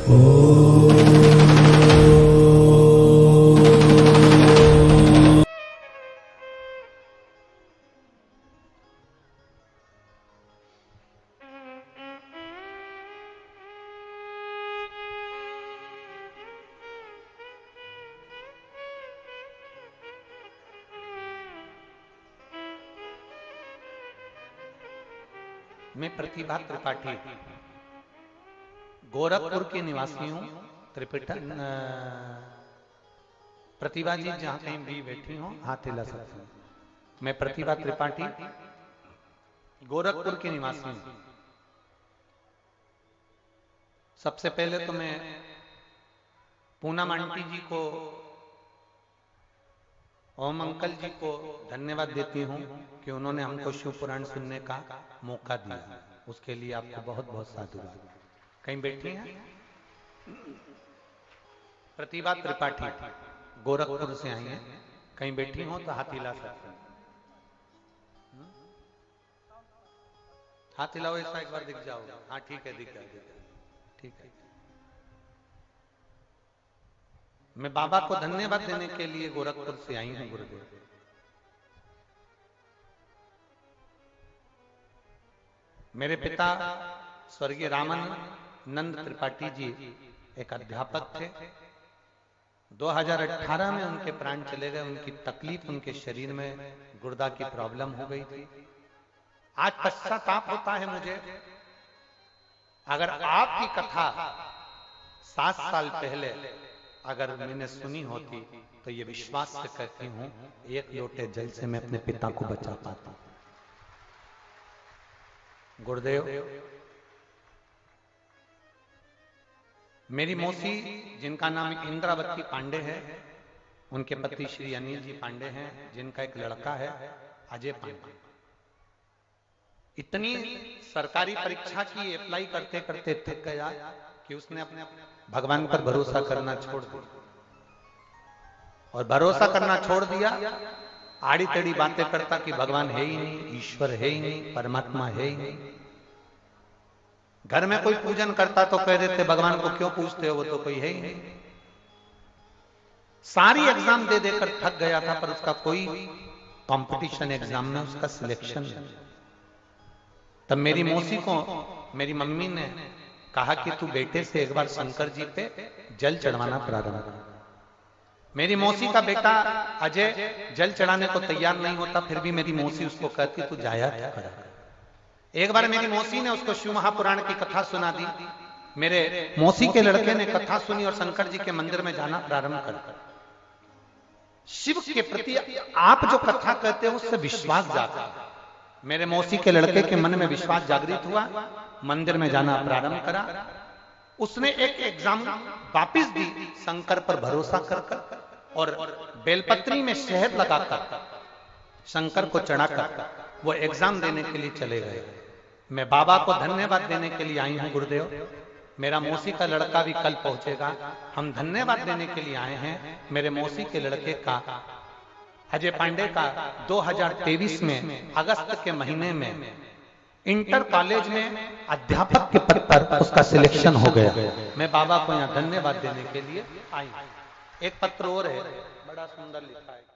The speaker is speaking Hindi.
मैं प्रतिभा त्रिपाठी गोरखपुर के निवासी हूँ। प्रतिभा जी जहाँ कहीं भी बैठी हो हाथ हिला सकती हूँ। मैं प्रतिभा त्रिपाठी गोरखपुर के निवासी हूँ। सबसे पहले तो मैं पूनम आंटी जी को, ओम अंकल जी को धन्यवाद देती हूँ कि उन्होंने हमको शिव पुराण सुनने का मौका दिया। उसके लिए आपको बहुत बहुत साधुवाद। कहीं बैठी हैं? प्रतिभा त्रिपाठी गोरखपुर से आई हैं। कहीं बैठी हो तो हाथ हिला सकते हैं। हाथ हिलाओ, ऐसा एक बार दिख जाओ। हाँ ठीक है, दिख गया, ठीक है। मैं बाबा को धन्यवाद देने के लिए गोरखपुर से आई हूं गुरुदेव। मेरे पिता स्वर्गीय रामानंद त्रिपाठी जी एक अध्यापक थे। 2018 में उनके प्राण चले गए। उनकी तकलीफ, उनके शरीर में गुर्दा की प्रॉब्लम हो गई थी। आज पश्चाताप होता है मुझे। अगर आपकी कथा 7 साल पहले अगर मैंने सुनी होती तो ये विश्वास से कहती हूं, एक लोटे जल से मैं अपने पिता को बचा पाता। गुरुदेव, मेरी मौसी जिनका नाम इंद्रावती पांडे है, उनके पति श्री अनिल जी पांडे हैं, जिनका एक लड़का है अजय पांडे। इतनी सरकारी परीक्षा की अप्लाई करते करते थक गया कि उसने अपने भगवान पर भरोसा करना छोड़ दिया। और भरोसा करना छोड़ दिया, आड़ी टेढ़ी बातें करता कि भगवान है ही नहीं, ईश्वर है ही नहीं, परमात्मा है ही नहीं। घर में कोई पूजन करता तो कह देते भगवान को क्यों पूजते हो, वो तो कोई है ही नहीं। सारी एग्जाम दे देकर थक गया था, पर उसका कोई कंपटीशन एग्जाम में उसका सिलेक्शन नहीं। तब मेरी मौसी को मेरी मम्मी ने कहा कि तू बेटे से एक बार शंकर जी पे जल चढ़वाना प्रारंभ कर। मेरी मौसी का बेटा अजय जल चढ़ाने को तैयार नहीं होता, फिर भी मेरी मौसी उसको कहती तू जाया करा। एक बार मेरी मौसी ने उसको शिव महापुराण की कथा सुना दी। मेरे मौसी के लड़के ने कथा सुनी और शंकर जी के मंदिर में जाना प्रारंभ कर। शिव के प्रति आप जो कथा कहते हो उससे विश्वास जागा। मेरे मौसी के लड़के के मन में विश्वास जागृत हुआ, मंदिर में जाना प्रारंभ करा। उसने एक एग्जाम वापिस दी शंकर पर भरोसा कर और बेलपत्री में शहद लगाकर शंकर को चढ़ाकर वो एग्जाम देने के लिए चले गए। मैं बाबा को धन्यवाद देने के लिए आई हूं गुरुदेव। मेरा मौसी का लड़का भी कल पहुंचेगा। हम धन्यवाद देने के लिए आए हैं मेरे मौसी के लड़के का, अजय पांडे का। 2023 में अगस्त के महीने में इंटर कॉलेज में अध्यापक के पद पर उसका सिलेक्शन हो गया। मैं बाबा को यहाँ धन्यवाद देने के लिए आई। एक पत्र और है, बड़ा सुंदर लिखा है।